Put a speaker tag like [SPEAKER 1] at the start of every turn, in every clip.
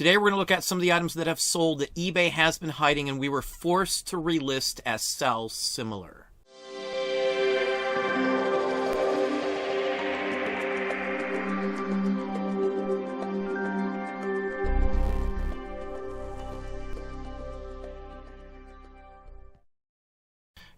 [SPEAKER 1] Today we're going to look at some of the items that have sold that eBay has been hiding and we were forced to relist as sell similar.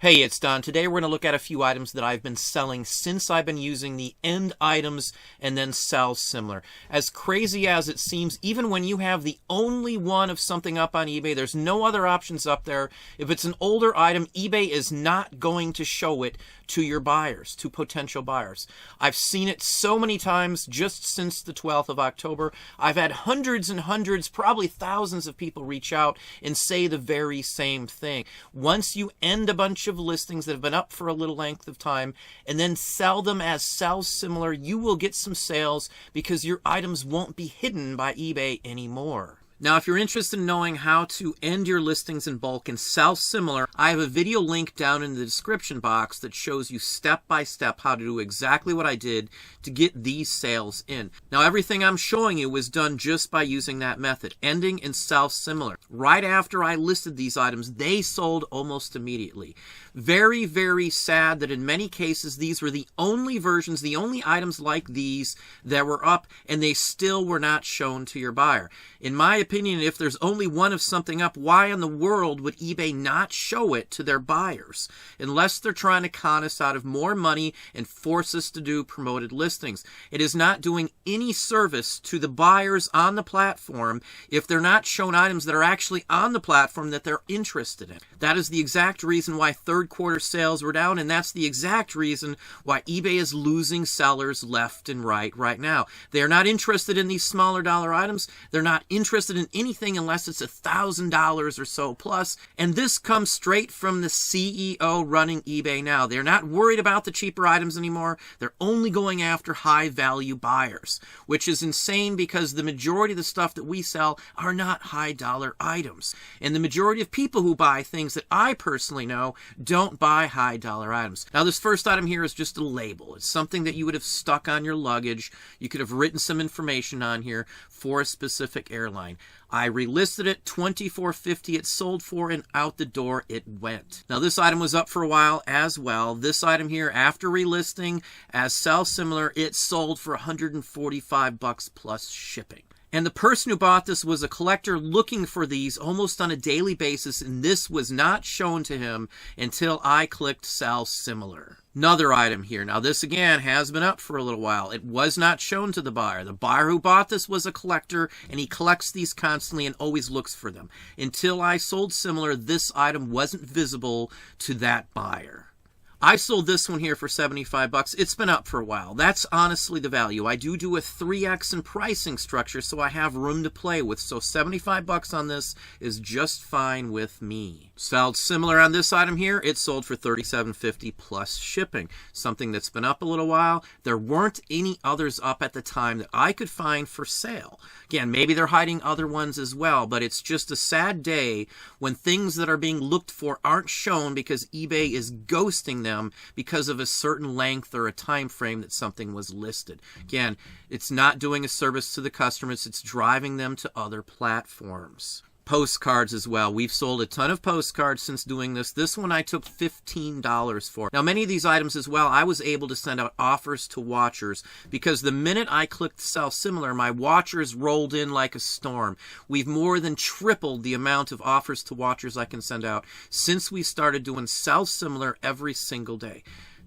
[SPEAKER 1] Hey, it's Don. Today we're going to look at a few items that I've been selling since I've been using the end items and then sell similar. As crazy as it seems, even when you have the only one of something up on eBay, there's no other options up there. If it's an older item, eBay is not going to show it to your buyers, to potential buyers. I've seen it so many times just since the 12th of October. I've had hundreds and hundreds, probably thousands of people reach out and say the very same thing. Once you end a bunch of listings that have been up for a little length of time and then sell them as sell similar, you will get some sales because your items won't be hidden by eBay anymore. Now, if you're interested in knowing how to end your listings in bulk and sell similar, I have a video link down in the description box that shows you step by step how to do exactly what I did to get these sales in. Now, everything I'm showing you was done just by using that method, ending and sell similar. Right after I listed these items, they sold almost immediately. Very, very sad that in many cases, these were the only versions, the only items like these that were up, and they still were not shown to your buyer. In my opinion, if there's only one of something up, why in the world would eBay not show it to their buyers? Unless they're trying to con us out of more money and force us to do promoted listings. It is not doing any service to the buyers on the platform if they're not shown items that are actually on the platform that they're interested in. That is the exact reason why third quarter sales were down, and that's the exact reason why eBay is losing sellers left and right now. They are not interested in these smaller dollar items. They're not interested in anything unless it's $1,000 or so plus. And this comes straight from the CEO running eBay now. They're not worried about the cheaper items anymore. They're only going after high value buyers, which is insane because the majority of the stuff that we sell are not high dollar items. And the majority of people who buy things that I personally know don't buy high dollar items. Now, this first item here is just a label. It's something that you would have stuck on your luggage. You could have written some information on here for a specific airline. I relisted it, $24.50 it sold for, and out the door it went. Now, this item was up for a while as well. This item here, after relisting as sell similar, it sold for $145 plus shipping. And the person who bought this was a collector looking for these almost on a daily basis, and this was not shown to him until I clicked sell similar. Another item here. Now, this again has been up for a little while. It was not shown to the buyer. The buyer who bought this was a collector, and he collects these constantly and always looks for them. Until I sold similar, this item wasn't visible to that buyer. I sold this one here for $75. It's been up for a while. That's honestly the value. I do a 3x in pricing structure, so I have room to play with. So $75 on this is just fine with me. Sold similar on this item here. It sold for $37.50 plus shipping. Something that's been up a little while. There weren't any others up at the time that I could find for sale. Again, maybe they're hiding other ones as well, but it's just a sad day when things that are being looked for aren't shown because eBay is ghosting them because of a certain length or a time frame that something was listed. Again, it's not doing a service to the customers, it's driving them to other platforms. Postcards as well. We've sold a ton of postcards since doing this. This one I took $15 for. Now, many of these items as well, I was able to send out offers to watchers because the minute I clicked sell similar, my watchers rolled in like a storm. We've more than tripled the amount of offers to watchers I can send out since we started doing sell similar every single day.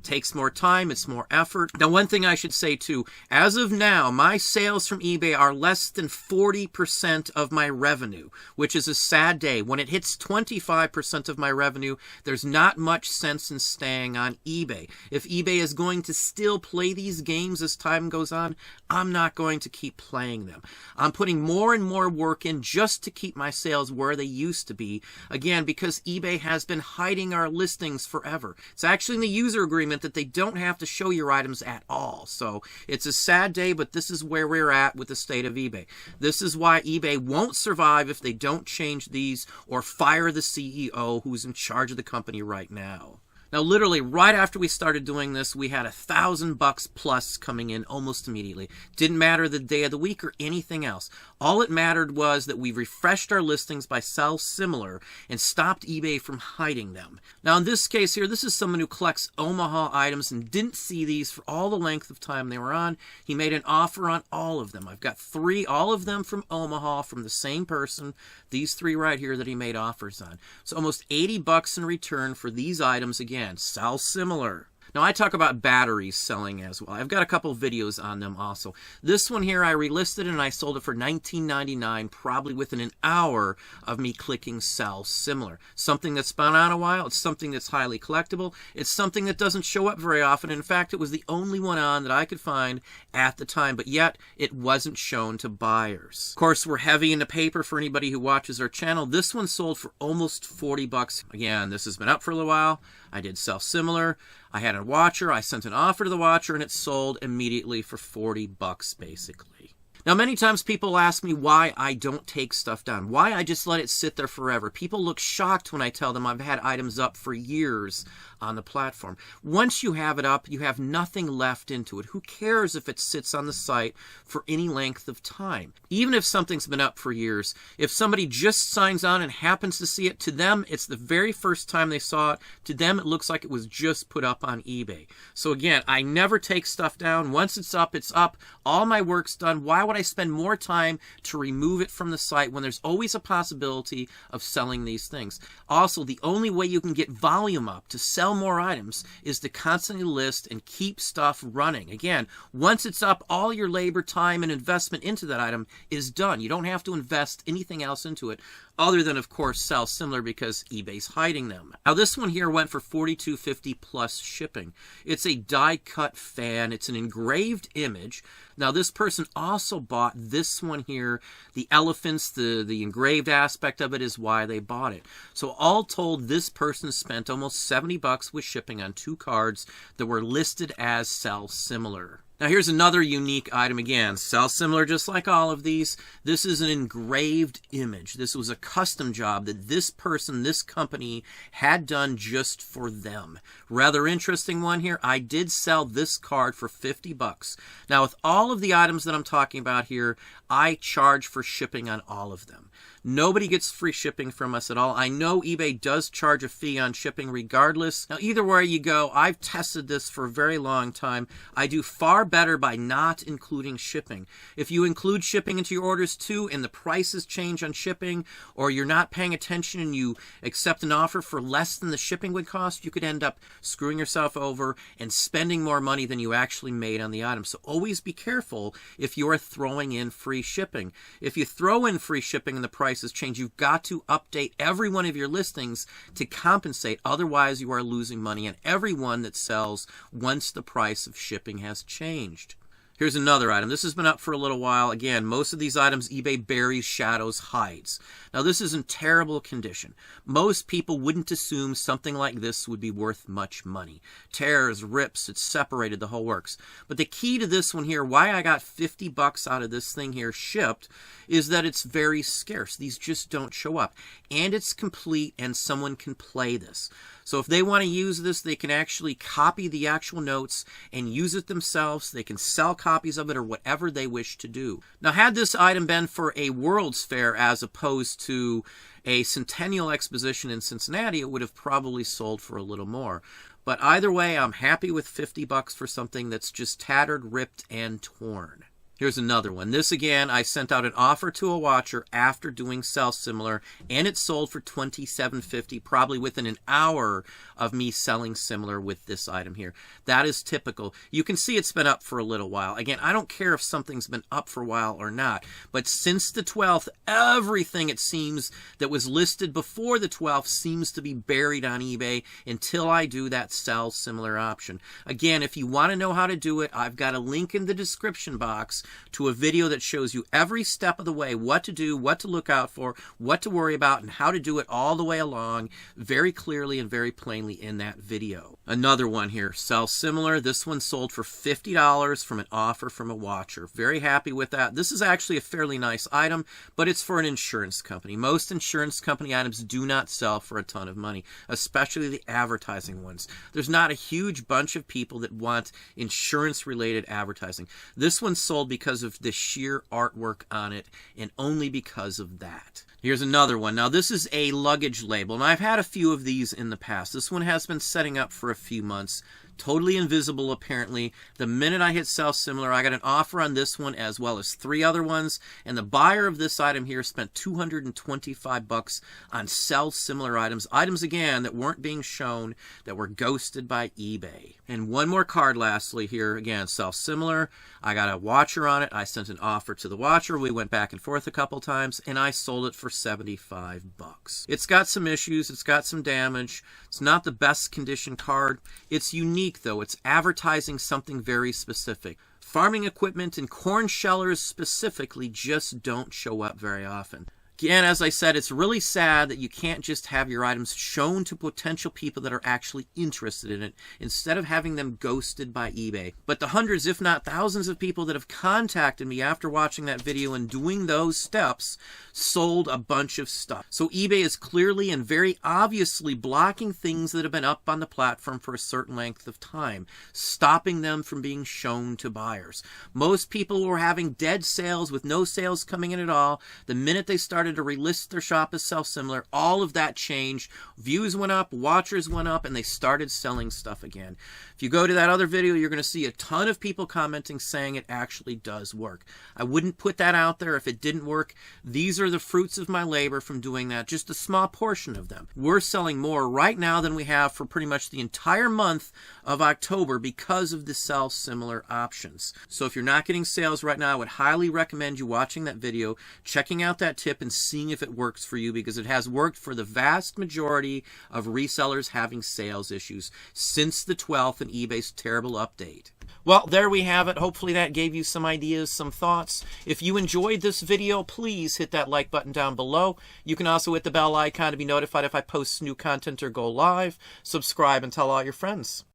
[SPEAKER 1] Takes more time, it's more effort. Now, one thing I should say too, as of now, my sales from eBay are less than 40% of my revenue, which is a sad day. When it hits 25% of my revenue, there's not much sense in staying on eBay. If eBay is going to still play these games as time goes on, I'm not going to keep playing them. I'm putting more and more work in just to keep my sales where they used to be. Again, because eBay has been hiding our listings forever. It's actually in the user agreement that they don't have to show your items at all. So it's a sad day, but this is where we're at with the state of eBay. This is why eBay won't survive if they don't change these or fire the CEO who's in charge of the company right now. Now, literally, right after we started doing this, we had $1,000 plus coming in almost immediately. Didn't matter the day of the week or anything else. All it mattered was that we refreshed our listings by sell similar and stopped eBay from hiding them. Now in this case here, this is someone who collects Omaha items and didn't see these for all the length of time they were on. He made an offer on all of them. I've got 3, all of them from Omaha, from the same person. These 3 right here that he made offers on. So almost $80 in return for these items. Again, sell similar. Now I talk about batteries selling as well. I've got a couple videos on them also. This one here I relisted and I sold it for $19.99, probably within an hour of me clicking sell similar. Something that's been on a while, it's something that's highly collectible, it's something that doesn't show up very often. In fact, it was the only one on that I could find at the time, but yet it wasn't shown to buyers. Of course, we're heavy into paper for anybody who watches our channel. This one sold for almost $40. Again, this has been up for a little while. I did sell similar. I had a watcher, I sent an offer to the watcher, and it sold immediately for $40 basically. Now, many times people ask me why I don't take stuff down, why I just let it sit there forever. People look shocked when I tell them I've had items up for years on the platform. Once you have it up, you have nothing left into it. Who cares if it sits on the site for any length of time? Even if something's been up for years, if somebody just signs on and happens to see it, to them, it's the very first time they saw it. To them, it looks like it was just put up on eBay. So again, I never take stuff down. Once it's up, it's up. All my work's done. Why would I spend more time to remove it from the site when there's always a possibility of selling these things? Also, the only way you can get volume up to sell more items is to constantly list and keep stuff running. Again, once it's up, all your labor, time, and investment into that item is done. You don't have to invest anything else into it other than, of course, sell similar because eBay's hiding them. Now, this one here went for $42.50 plus shipping. It's a die-cut fan. It's an engraved image. Now, this person also bought this one here. The elephants, the engraved aspect of it is why they bought it. So all told, this person spent almost $70 with shipping on 2 cards that were listed as sell similar. Now here's another unique item again. Sell similar just like all of these. This is an engraved image. This was a custom job that this person, this company, had done just for them. Rather interesting one here. I did sell this card for $50. Now with all of the items that I'm talking about here, I charge for shipping on all of them. Nobody gets free shipping from us at all. I know eBay does charge a fee on shipping regardless. Now, either way you go, I've tested this for a very long time. I do far better by not including shipping. If you include shipping into your orders too, and the prices change on shipping, or you're not paying attention and you accept an offer for less than the shipping would cost, you could end up screwing yourself over and spending more money than you actually made on the item. So always be careful if you are throwing in free shipping. If you throw in free shipping and the prices change, you've got to update every one of your listings to compensate. Otherwise, you are losing money on every one that sells once the price of shipping has changed. Here's another item. This has been up for a little while. Again, most of these items eBay buries, shadows, hides. Now, this is in terrible condition. Most people wouldn't assume something like this would be worth much money. Tears, rips, it's separated, the whole works. But the key to this one here, why I got $50 out of this thing here shipped, is that it's very scarce. These just don't show up. And it's complete, and someone can play this. So if they want to use this, they can actually copy the actual notes and use it themselves. They can sell copies of it or whatever they wish to do. Now, had this item been for a World's Fair as opposed to a Centennial Exposition in Cincinnati, it would have probably sold for a little more. But either way, I'm happy with $50 for something that's just tattered, ripped, and torn. Here's another one. This again, I sent out an offer to a watcher after doing sell similar, and it sold for $27.50, probably within an hour of me selling similar with this item here. That is typical. You can see it's been up for a little while. Again, I don't care if something's been up for a while or not, but since the 12th, everything it seems that was listed before the 12th seems to be buried on eBay until I do that sell similar option. Again, if you want to know how to do it, I've got a link in the description box to a video that shows you every step of the way, what to do, what to look out for, what to worry about, and how to do it all the way along very clearly and very plainly in that video. Another one here, sell similar. This one sold for $50 from an offer from a watcher. Very happy with that. This is actually a fairly nice item, but it's for an insurance company. Most insurance company items do not sell for a ton of money, especially the advertising ones. There's not a huge bunch of people that want insurance-related advertising. This one sold because of the sheer artwork on it, and only because of that. Here's another one. Now, this is a luggage label, and I've had a few of these in the past. This one has been setting up for a few months. Totally invisible, apparently. The minute I hit sell similar, I got an offer on this one as well as 3 other ones, and the buyer of this item here spent $225 on sell similar items. Items, again, that weren't being shown, that were ghosted by eBay. And one more card lastly here. Again, sell similar. I got a watcher on it. I sent an offer to the watcher. We went back and forth a couple times, and I sold it for $75. It's got some issues. It's got some damage. It's not the best condition card. It's unique, though. It's advertising something very specific. Farming equipment and corn shellers specifically just don't show up very often. Again, as I said, it's really sad that you can't just have your items shown to potential people that are actually interested in it, instead of having them ghosted by eBay. But the hundreds, if not thousands of people that have contacted me after watching that video and doing those steps sold a bunch of stuff. So eBay is clearly and very obviously blocking things that have been up on the platform for a certain length of time, stopping them from being shown to buyers. Most people were having dead sales with no sales coming in at all. The minute they started to relist their shop as self-similar, all of that changed. Views went up, watchers went up, and they started selling stuff again. If you go to that other video, you're going to see a ton of people commenting saying it actually does work. I wouldn't put that out there if it didn't work. These are the fruits of my labor from doing that, just a small portion of them. We're selling more right now than we have for pretty much the entire month of October because of the self-similar options. So if you're not getting sales right now, I would highly recommend you watching that video, checking out that tip, and seeing if it works for you, because it has worked for the vast majority of resellers having sales issues since the 12th and eBay's terrible update. Well, there we have it. Hopefully that gave you some ideas, some thoughts. If you enjoyed this video, please hit that like button down below. You can also hit the bell icon to be notified if I post new content or go live. Subscribe and tell all your friends.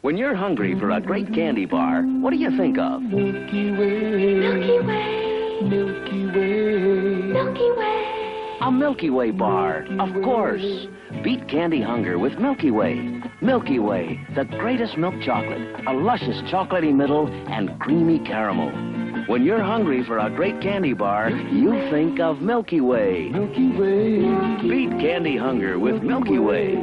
[SPEAKER 2] When you're hungry for a great candy bar, what do you think of?
[SPEAKER 3] Milky Way. Milky Way. Milky Way. Milky Way.
[SPEAKER 2] A Milky Way bar, of course. Beat candy hunger with Milky Way. Milky Way, the greatest milk chocolate, a luscious chocolatey middle and creamy caramel. When you're hungry for a great candy bar, you think of Milky Way.
[SPEAKER 3] Milky Way.
[SPEAKER 2] Beat candy hunger with Milky Way.